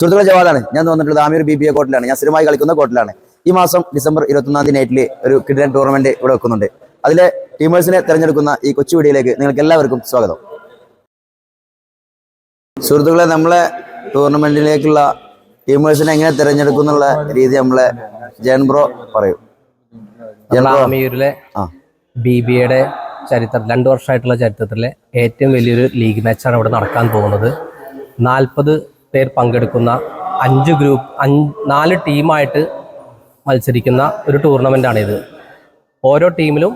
സുഹൃത്തുക്കളെ ജവാദാണ്. ഞാൻ തോന്നിട്ടുള്ളത് ആമീർ BBA കോർട്ടിലാണ്. ഞാൻ സ്ഥിരമായി കളിക്കുന്ന കോർട്ടിലാണ്. ഈ മാസം ഡിസംബർ 21 നൈറ്റിൽ ഒരു കിഡിലൻ ടൂർണമെന്റ് ഇവിടെ വെക്കുന്നുണ്ട്. അതിലെ ടീമേഴ്സിനെ തെരഞ്ഞെടുക്കുന്ന ഈ കൊച്ചു വീഡിയോയിലേക്ക് നിങ്ങൾക്ക് എല്ലാവർക്കും സ്വാഗതം. സുഹൃത്തുക്കളെ, നമ്മളെ ടൂർണമെന്റിലേക്കുള്ള ടീമേഴ്സിനെ എങ്ങനെ തിരഞ്ഞെടുക്കുന്നുള്ള രീതി നമ്മളെ ജയൻ ബ്രോ പറയും. ആമീറിലെ BBAയുടെ ചരിത്രം 2 വർഷമായിട്ടുള്ള ചരിത്രത്തിലെ ഏറ്റവും വലിയൊരു ലീഗ് മാച്ചാണ് ഇവിടെ നടക്കാൻ പോകുന്നത്. 40 പേർ പങ്കെടുക്കുന്ന 4 ടീമായിട്ട് മത്സരിക്കുന്ന ഒരു ടൂർണമെൻ്റാണിത്. ഓരോ ടീമിലും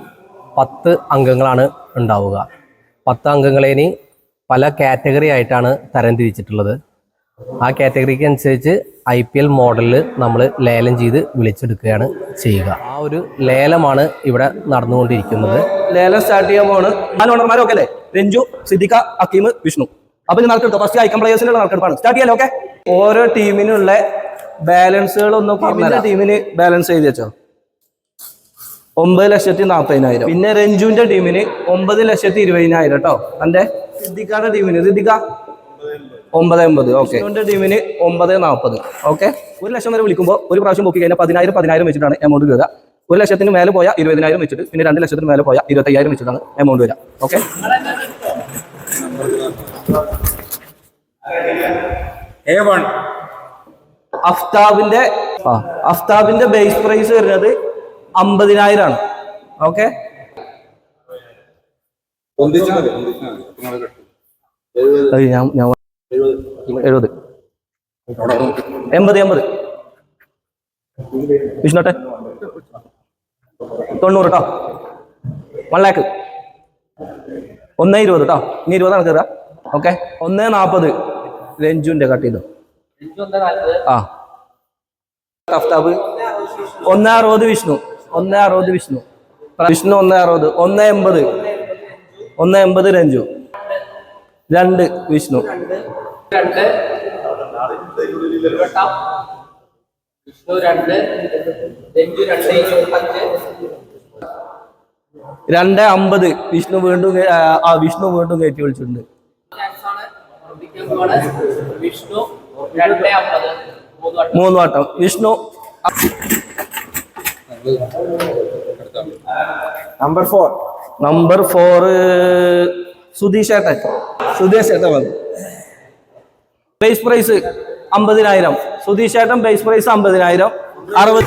10 അംഗങ്ങളാണ് ഉണ്ടാവുക. 10 അംഗങ്ങളെ ഇനി പല കാറ്റഗറി ആയിട്ടാണ് തരംതിരിച്ചിട്ടുള്ളത്. ആ കാറ്റഗറിക്ക് അനുസരിച്ച് IPL മോഡലിൽ നമ്മൾ ലേലം ചെയ്ത് വിളിച്ചെടുക്കുകയാണ് ചെയ്യുക. ആ ഒരു ലേലമാണ് ഇവിടെ നടന്നുകൊണ്ടിരിക്കുന്നത്. ലേലം സ്റ്റാർട്ട് ചെയ്യാൻ പോവാണ്. 4 ഓണർമാരൊക്കെ അല്ലേ? രഞ്ജു, സിദ്ദിഖ, അക്കീം, വിഷ്ണു. അപ്പൊ ഇത് നടക്കെടുത്തു. ഫസ്റ്റ് ഐക്കൺ പ്ലേയേഴ്സിനുള്ള നടക്കെടുപ്പാണ്. സ്റ്റാർട്ട് ചെയ്യാലോ? ഓക്കെ. ഓരോ ടീമിനുള്ള ബാലൻസുകൾ ഒന്നും ടീമിന് ബാലൻസ് ചെയ്ത് വെച്ചോ. 9,40,000. പിന്നെ രഞ്ജുവിന്റെ ടീമിന് 9,20,000 കേട്ടോ. എന്റെ സിദ്ദിഖയുടെ ടീമിന് 9,80. ഓക്കെ. ടീമിന് 9,40. ഓക്കെ. 1 ലക്ഷം വരെ വിളിക്കുമ്പോൾ ഒരു പ്രാവശ്യം ബുക്ക് കഴിഞ്ഞാൽ 10,000 വെച്ചിട്ടാണ് എമൗണ്ട് വരിക. 1 ലക്ഷത്തിന് മേലെ പോയ 20,000 വെച്ചിട്ട്, പിന്നെ 2 ലക്ഷത്തിന് മേലെ പോയ 25,000 വെച്ചിട്ടാണ് എമൗണ്ട് വരിക. ഓക്കെ. അഫ്താബിന്റെ ബേസ് പ്രൈസ് വരുന്നത് 50,000 ആണ്. ഓക്കെ. 80 വിഷ്ണോട്ടെ 90 കേട്ടോ. 1 ലാക്ക് 1,20 കേട്ടോ. ഇനി 20 ആണ് കയറുക. ഓക്കെ. 1,40 രഞ്ജുവിന്റെ കട്ട് ചെയ്തു. അഫ്താബ് 1,60 വിഷ്ണു. 1,60 വിഷ്ണു. 1,60. 1,80 രഞ്ജു. 2 വിഷ്ണു. 2,50 വിഷ്ണു വീണ്ടും കയറ്റി വിളിച്ചിട്ടുണ്ട്. 3 വട്ടം വിഷ്ണു. നമ്പർ 4 സുധീഷ് ചേട്ടൻ. Base price 50,000. സുധീഷ് ചേട്ടൻ ബേസ് പ്രൈസ് 50,000. 60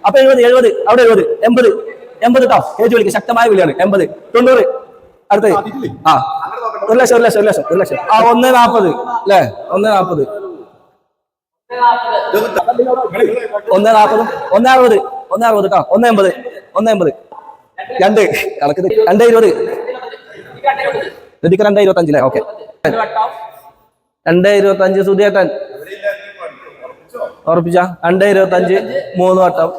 അപ്പൊ 70 അവിടെ 70 കേട്ടോ. കയറ്റി വിളിക്കുക. ശക്തമായ വിളിയാണ്. 80 90. അടുത്ത 1 ലക്ഷം. 1,40 അല്ലേ? 1,40. 1,60 കേട്ടോ. 1,80. 2 കണക്ക് 2,20. 2,25 അല്ലേ? ഓക്കെ. 2,25 സുധിയേട്ടൻ ഉറപ്പിച്ച. 2,25 3 വട്ടം.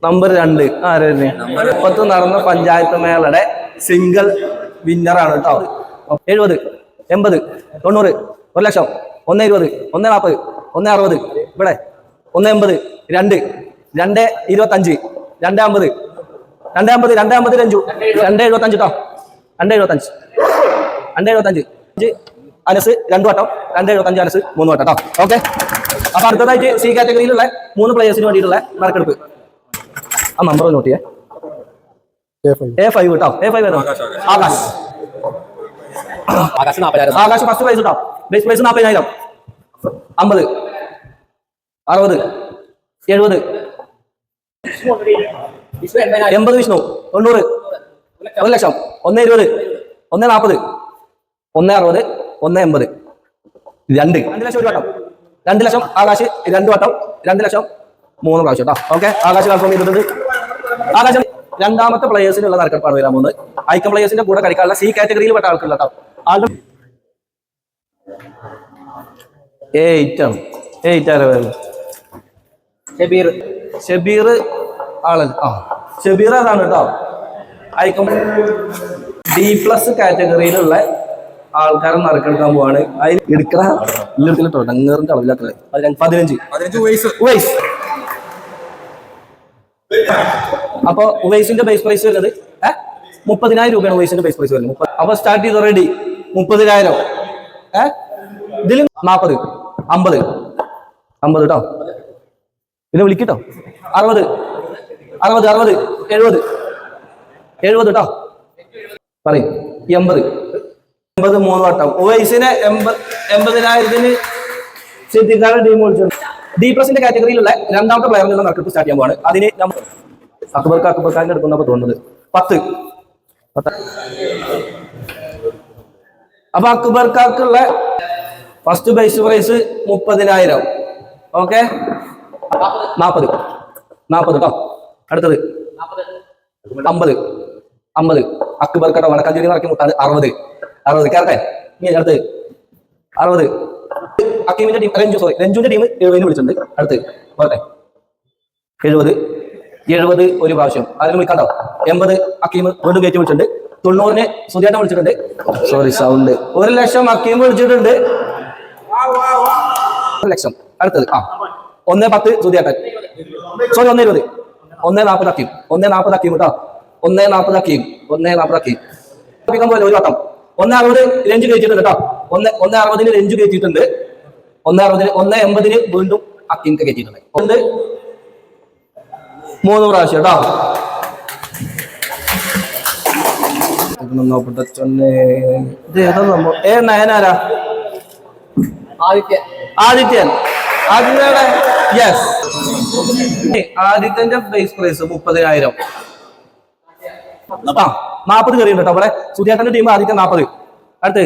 നമ്പർ 2 ആരായിരുന്നു? 10 നടന്ന പഞ്ചായത്ത് മേളയുടെ സിംഗിൾ വിന്നറാണ് കേട്ടോ. 70 80 90 1 ലക്ഷം. 1,20 1,40 1,60 ഇവിടെ 1,80 2 2,25 2,50 രഞ്ജു. 2,75 കേട്ടോ. 2,75 അനസ് 2 വട്ടം. 2,75 അനസ് 3 വട്ടം കേട്ടോ. ഓക്കെ. അപ്പൊ അടുത്തതായിട്ട് C കാറ്റഗറിയിലുള്ള 3 പ്ലേയേഴ്സിന് വേണ്ടിയിട്ടുള്ള നറുക്കെടുപ്പ്. ആ നമ്പർ നോട്ട് ചെയ്യേ. A5 കേട്ടോ. A5 Akash. Akash first price കേട്ടോ. Base price 40,000. 50 60 70 80 വിഷ്ണു. 90 1 ലക്ഷം. 1,20 1,40 1,60 1,80 2 ലക്ഷം. 1 വട്ടം. 2 ലക്ഷം ആകാശ് 2 വട്ടം. 2 ലക്ഷം 3 പ്രാവശ്യം കേട്ടോ. ഓക്കെ. ആകാശ് കൺഫേം ചെയ്തിട്ടുണ്ട്. ആകാശം രണ്ടാമത്തെ പ്ലേയേഴ്സിനുള്ള നറുക്കെടുപ്പാണ് വരാൻ പോകുന്നത്. ഐക്കൺ പ്ലേയേഴ്സിന്റെ കൂടെ കളിക്കാനുള്ള C കാറ്റഗറിയിൽ പെട്ട ആൾക്കുള്ള കേട്ടോ. ആളുടെ 8 ആണ്. 8 ആരാ വരുന്നത്? ഷബീർ ആളല്ല. ഷബീർ അതാണ് കേട്ടോ. ഐക്കൺ D+ കാറ്റഗറിയിലുള്ള ആൾക്കാരെ നറുക്കെടുക്കാൻ പോവാണ്. അതിൽ എടുക്കണ ഇല്ലട്ടോ. ഡങ്ങറിന്റെ അളവില്ലാത്ത 15 വയസ്സ്. അപ്പൊ ഉവൈസിന്റെ ബേസ് പ്രൈസ് വരുന്നത് 30,000 രൂപയാണ് ഉവൈസിന്റെ ബേസ് പ്രൈസ് വരുന്നത്. അപ്പൊ സ്റ്റാർട്ട് ചെയ്ത് റെഡി 30,000. ഇതിൽ 40, 50 കേട്ടോ. പിന്നെ വിളിക്കട്ടോ. 60, 70, 70 കേട്ടോ. പറയും 80, 3 വട്ടം. ഉവൈസിനെ 80,000 സിദ്ദിഖാന്റെ ടീം വിളിച്ചിട്ടുണ്ട്. D+ന്റെ കാറ്റഗറിയിലുള്ള രണ്ടാമത്തെ പ്ലെയറിൽ നിന്ന് നറുക്കെടുപ്പ് സ്റ്റാർട്ട് ചെയ്യാൻ പോവാണ്. അതിന് നമ്മൾ അക്ബർക്കാരൻ്റെ എടുക്കുന്നപ്പോ തോന്നുന്നത് 10. അപ്പൊ അക്ബർക്കാർക്കുള്ള ഫസ്റ്റ് ബേസ് പ്രൈസ് 30,000. ഓക്കെ, 40 കേട്ടോ. അടുത്തത് 50. അക്ബർക്കാരുടെ വടക്കാഞ്ചേരി നടക്കി മുട്ടാണ് 60 കേരട്ടെ. ഇനി അടുത്ത് 60. അക്കീമിന്റെ ടീം രഞ്ജുവിന്റെ ടീം 70 വിളിച്ചിട്ടുണ്ട്. അടുത്ത് പോട്ടെ 70 ഒരു പ്രാവശ്യം അതിന് വിളിക്കാണ്ടോ. 80 അക്കീം വീണ്ടും കയറ്റി വിളിച്ചിട്ടുണ്ട്. 90 സുധിയേട്ടൻ വിളിച്ചിട്ടുണ്ട്. Sorry sound. 1 ലക്ഷം അക്കീം വിളിച്ചിട്ടുണ്ട്. 1 ലക്ഷം. അടുത്തത് 110 സുധിയേട്ടൻ. സോറി 120. 140 അക്കീം. 140 അക്കീം കേട്ടോ. 140 അക്കീം. 140 അക്കീം പോലെ ഒരു വട്ടം. 160 രഞ്ജു കയറ്റിയിട്ടുണ്ട് കേട്ടോ. 160 രഞ്ജു കയറ്റിയിട്ടുണ്ട്. 180 വീണ്ടും അക്കീം കയറ്റിയിട്ടുണ്ട്. 3 പ്രാവശ്യം കേട്ടോ. ഇത് ഏതാ സംഭവം? നയനാരാ? ആദിത്യൻ. യെസ്. ആദിത്യന്റെ ബേസ് പ്രൈസ് 30,000. 40 കയറിയുണ്ട് കേട്ടോ. അവിടെ സുധിയേട്ടന്റെ ടീം ആദ്യത്തെ 40. അടുത്ത്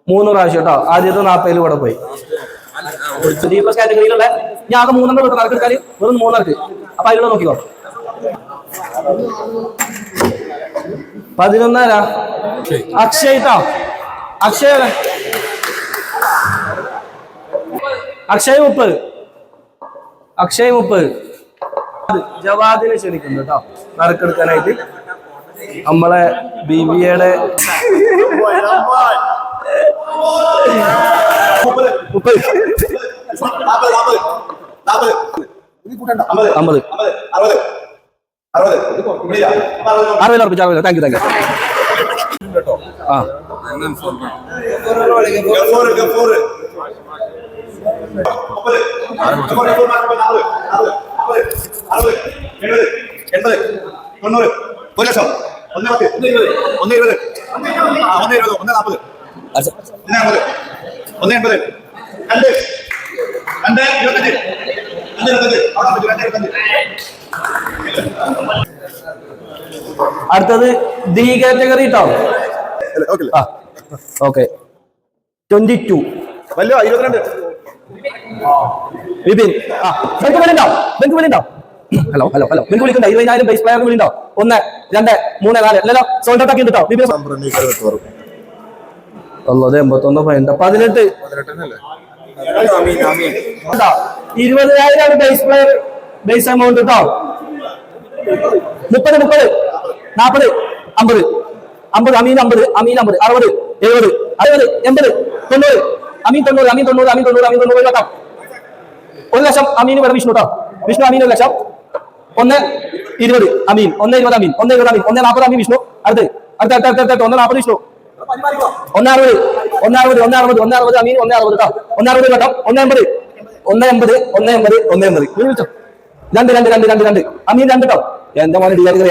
3 പ്രാവശ്യം കേട്ടോ. ആദ്യത്തെ 40 കൂടെ പോയി. D+ കാറ്റഗറിയിലുള്ള ഞാൻ ആകെ 3 എടുത്ത് നറുക്കെടുക്കാൻ വെറും 3 നറുക്ക്. അപ്പൊ അതിലൂടെ നോക്കിക്കോ. 11 അക്ഷയ് കേട്ടോ. അക്ഷയ് 30. അക്ഷയ് 30. ജവാദിനെ ക്ഷണിക്കുന്നു കേട്ടോ നറുക്കെടുക്കാനായിട്ട്. നമ്മളെ BBAയുടെ 60. Thank you. അടുത്തത് D കാറ്റഗറി കേട്ടോ. ഓക്കെ 22. വിപിൻ. ഹലോ നിങ്ങൾക്ക് വിളിക്കണ്ട. 20,000 ബേസ് പ്ലെയർ വിളിണ്ടോ? 1, 2, 3, 4 അല്ലല്ലോ. സോൾഡ് ഔട്ട് ആക്കി കേട്ടോ. 18 20,000 ബേസ് പ്ലെയർ ബേസ് എമൗണ്ട് കേട്ടോ. 30, 40, 50. അമീൻ 50, 60, 70, 60, 80, 90. അമീൻ 90 കേട്ടോ. 1 ലക്ഷം അമീന് വേണം. വിഷ്ണു കേട്ടോ. വിഷ്ണു അമീൻ 1 ലക്ഷം. 120 അമീൻ. 120 അമീൻ. 140 അമീൻ വിഷ്ണു. അടുത്ത് 140 വിഷ്ണു. 160 അമീൻ. 160 കേട്ടോ. 160 കേട്ടോ. 180 വിളിച്ചോ. 2 അമീൻ 2 കേട്ടോ. എന്റെ മോനെ D കാറ്റഗറി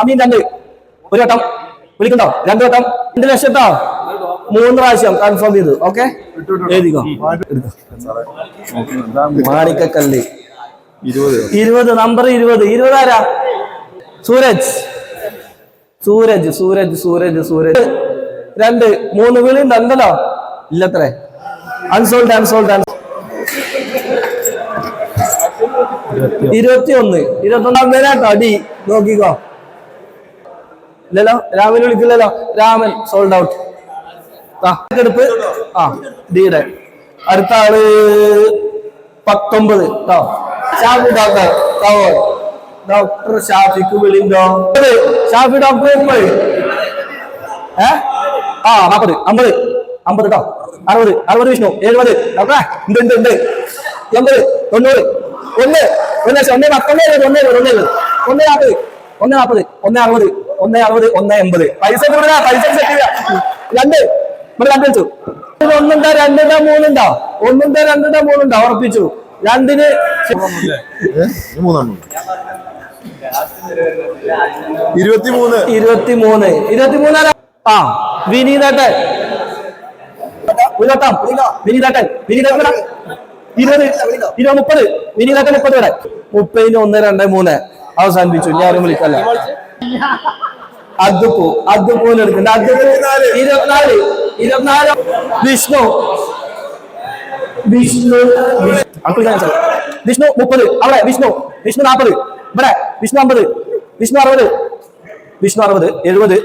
അമീൻ 2 ഒരു വട്ടം വിളിക്കണ്ടോ. 2 വട്ടം 2 ലക്ഷം കേട്ടോ. 3 പ്രാവശ്യം കൺഫേം ചെയ്തു. ഓക്കെ എഴുതിക്കോ. മാണിക്കക്കല്ല് 20 നമ്പർ 20 ആരാ? സൂരജ് 2 3 വിളി ഉണ്ടല്ലോ. ഇല്ലത്രേ. അൺസോൾഡ് 21 കേട്ടോ. D നോക്കിക്കോ. ഇല്ലല്ലോ. രാമൻ വിളിക്കില്ലല്ലോ. Raman sold out. എടുപ്പ് ഡിയുടെ. അടുത്ത ആള് 19 കേട്ടോ. ഷാഫി ഡോക്ടർ ഷാഫിക്ക് വിളിണ്ടോ. ഷാഫി ഡോക്ടർ 40 കേട്ടോ. 60 വിഷ്ണു. 70 ഡോക്ടറെ ഉണ്ട്. 80 90 1 ലക്ഷം. 1 19 1 20 140, 140, 160, 160, 180. പൈസ കൂടുതലാ, പൈസ സെറ്റ് ചെയ്യാ. 2 ഇവിടെ 2 വെച്ചു. 1 ഉണ്ടോ 2 ഉണ്ടോ 3 ഉണ്ടോ? 1 ഉണ്ടോ 2 ഉണ്ടോ 3 ഉണ്ടോ? ഉറപ്പിച്ചു. 2-ന് 23. ആ വിനീതേട്ടൻ വിനോട്ടം വിനീതേട്ടൻ 20, 30. വിനീതേട്ടൻ 30 വരെ. 30-ന് 1, 2, 3 അവസാനിപ്പിച്ചു. ഇനി ആരും വിളിക്കല്ല. അദ്ദുപൂന് എടുക്കണ്ട. അദ്ദുപൂ 24. വിഷ്ണു 30. അവിടെ വിഷ്ണു 40. ഇവിടെ വിഷ്ണു 50. വിഷ്ണു 60. 70.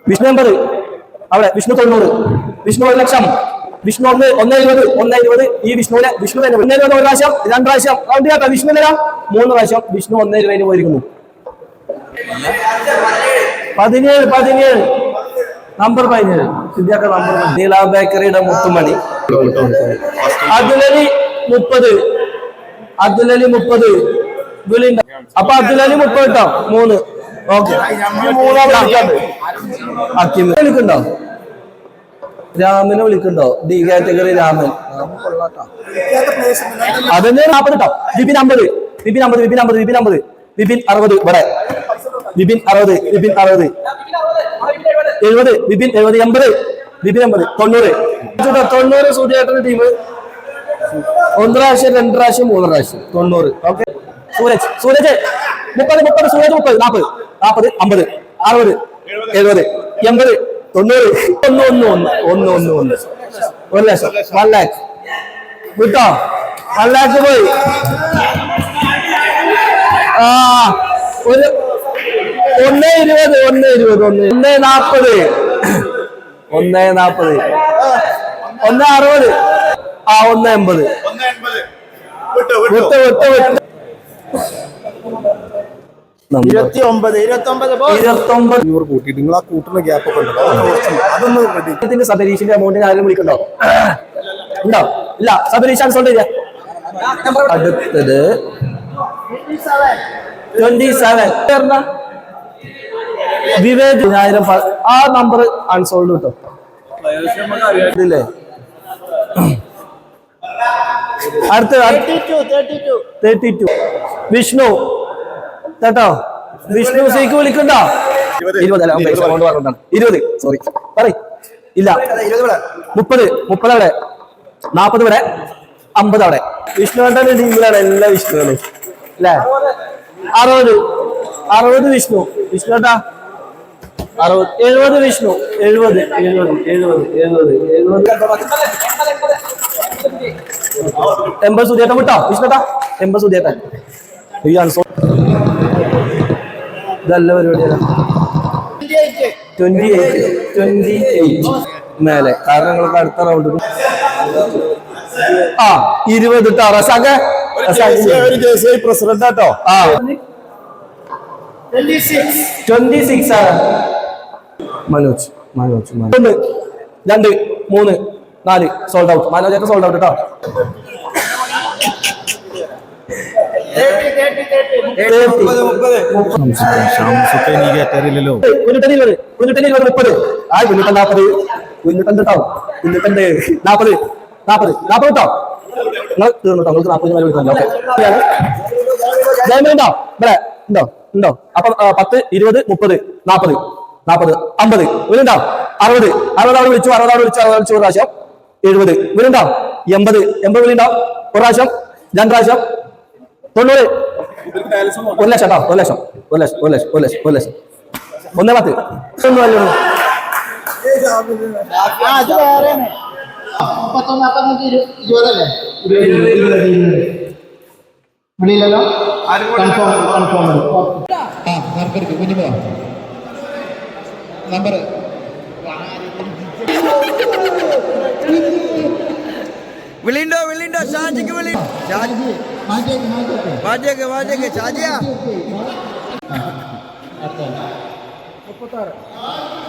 വിഷ്ണു 80. അവിടെ വിഷ്ണു 90. വിഷ്ണു 1 ലക്ഷം. വിഷ്ണു 120. ഈ വിഷ്ണുവിനെ തന്നെ 120 ഒരു പ്രാവശ്യം, 2 പ്രാവശ്യം കേട്ടോ. വിഷ്ണു തരാം 3 പ്രാവശ്യം. വിഷ്ണു 120 പോയിരിക്കുന്നു. 17. നമ്പർ 17. സിദ്ധിയാക്ക നമ്പർ. നീല ബേക്കറിയുടെ മുത്തുമണി. അബ്ദുലലി 30. വിളിണ്ട. അപ്പൊ അബ്ദുലലി 30 കേട്ടോ. 3. ഓക്കെ. വിളിക്കണ്ടോ? രാമനെ വിളിക്കണ്ടോ? D category Raman. അതന്നെ 40 കേട്ടോ. വിപിൻ 50. വിപിൻ 60. വിപിൻ 60. ഇവിടെ വിപിൻ 60. 70. വിപിൻ 70. 80. വിപിൻ 80. 90. സൂര്യേട്ടന്റെ ടീം 1 പ്രാവശ്യം, 2 പ്രാവശ്യം, 3 പ്രാവശ്യം 90. ഓക്കെ. സൂരജ് 30. സൂരജ് 30. 40, 50, 60, 70, 80, 90. 1 ലക്ഷം. 1 ലാക്ക് വിട്ടോ. 1 ലാക്ക് പോയി. ഒരു 120, 140, 160, 180, വിട്ട് 29 കൂട്ടിയിട്ട് നിങ്ങൾ ആ കൂട്ടുന്ന ഗ്യാപ്പ് ഒക്കെ ഉണ്ടല്ലോ അതൊന്ന് സബരീഷിന്റെ അമൗണ്ടിന് ആരും വിളിക്കണ്ടോ? ഉണ്ടോ? ഇല്ല. സബരീഷ് ആൻസോൾട്ട് ചെയ്യാം. അടുത്തത് 27. വിവേക് 1000. ആ നമ്പർ അൺസോൾഡ് കിട്ടോ. ഇല്ലേ? അടുത്ത 32. വിഷ്ണു കേട്ടോ. വിഷ്ണു സിക്ക് വിളിക്കണ്ടോ? 20. സോറി പറയ്. ഇല്ല. 30 അവിടെ. 40 ഇവിടെ. 50 അവിടെ. വിഷ്ണുവേട്ടന്റെ ടീമിലാണ് എല്ലാ വിഷ്ണുകളും അല്ലേ? 60 വിഷ്ണു. വിഷ്ണുവേട്ടാ 60. 70 വിഷ്ണു. 70. 80 സുധിയേട്ടൻ വിട്ടോ. വിഷ്ണുട്ടാ 80 സുധിയേട്ടൻ. ഈ അൺസോ ഇതല്ല പരിപാടിയല്ല. 28 മേലെ. കാരണം നിങ്ങൾക്ക് അടുത്ത റൗണ്ട് 20 റസാഖ് പ്രസിഡന്റ് ആട്ടോ. 26 ആണ്. Manoj 1, 2, 3, 4 sold out. Manoj sold out കേട്ടോ. 30. കുഞ്ഞുട്ടനി 30. ആ കുഞ്ഞുട്ടൻ 40. കുഞ്ഞുട്ടൻ കേട്ടോ. കുഞ്ഞുട്ടൻ 40 കേട്ടോ. നിങ്ങൾ തീർന്നു കേട്ടോ. നിങ്ങൾക്ക് 40 വിളിക്കുന്നുണ്ട്. ഓക്കെ. ജയമനുണ്ടോ? ഇവിടെ ഉണ്ടോ? അപ്പൊ 10, 20, 30, 40, 50 ഇവരുണ്ടോ? 60 അവിടെ വിളിച്ചു. 60 അവിടെ വിളിച്ചു. 60 ഒരു പ്രാവശ്യം. 70 ഇവരുണ്ടോ? 80 വിളിയുണ്ടോ? ഒരു പ്രാവശ്യം, 2 പ്രാവശ്യം. 90. 1 ലക്ഷം കേട്ടോ. 1 ലക്ഷം. 110. ഒന്നും അല്ലോ. വിളിയില്ലല്ലോ. കൺഫേം നമ്പർ വിളിണ്ടോ ഷാജിക്ക് വിളി. വാജേക്ക് ഷാജിയാ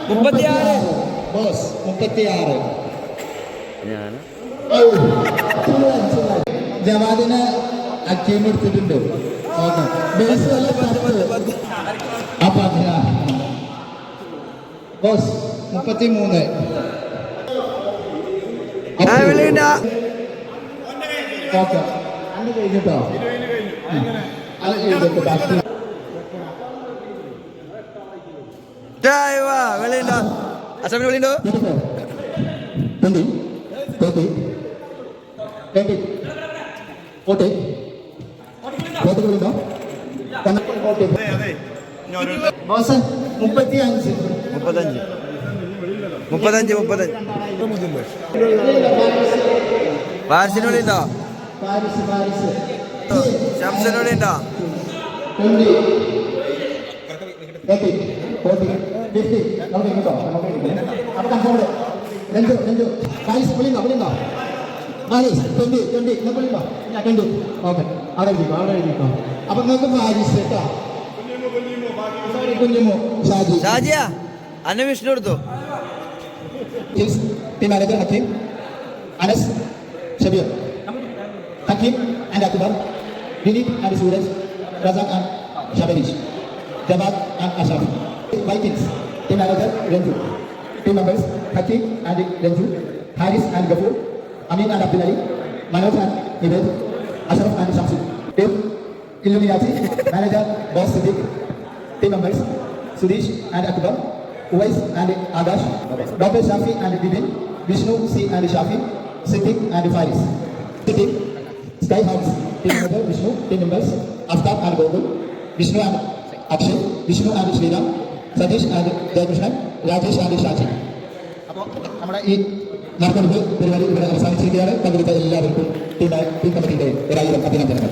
36. ബോസ് 36. ജവാദിനെ അക്കീം എടുത്തിട്ടുണ്ട്. ഓക്കെ ബേസ് അല്ല ബോസ് 33 ഓക്കെ അന്ന് കഴിഞ്ഞിട്ടോ അത് കഴിഞ്ഞിട്ട് ബാക്കി ബോസ് 35 വാർഷിനുണ്ടോ പാരിസ് പാരിസ് ശംസനുണ്ടോ 20 30 40 50 നമുക്ക് ഇങ്ങോട്ടോ അപ്പൊ കൺഫേം രണ്ടു പാരിസ് വിളിണ്ടോ പാരിസ് 20 വിളിണ്ടോ 20 ഓക്കെ അവിടെ എഴുതിക്കോ അപ്പൊ നിങ്ങൾക്ക് പാരിസ് കേട്ടോ കുഞ്ഞുമോ ഷാജി ഷാജിയാ അന്നെ വിഷ്ണു എടുത്തു team manager Hakeem Anas Shabeer Hakeem and Akbar Dileep and Sooraj Razak and Shabareesh Jawad and Ashraf Vikings team manager Ranju team members Hakeem and Ranju Haris and Gafoor Ameen and Abdul Ali Manoj and Nived Ashraf and Shamsu team illuminati manager boss Siddique team members Sudheesh and Akbar Uwais and Agash, Dr. Shafi and Bibin, Vishnu C and Shafi, Siddiq and Faris. Siddiq, Sky House, team member Vishnu, team members Aftab and Gogul, Vishnu and Akshay, Vishnu and Sriram, Satish and Jaykrishnan, Rajesh and Shachi. അപ്പോൾ നമ്മുടെ ഈ നടക്കുന്ന പരിപാടി ഇവിടെ അവസാനിച്ചിരിക്കുകയാണ്. പങ്കെടുത്ത എല്ലാവർക്കും team കമ്മിറ്റിയുടെ 1000 അഭിനന്ദനങ്ങൾ.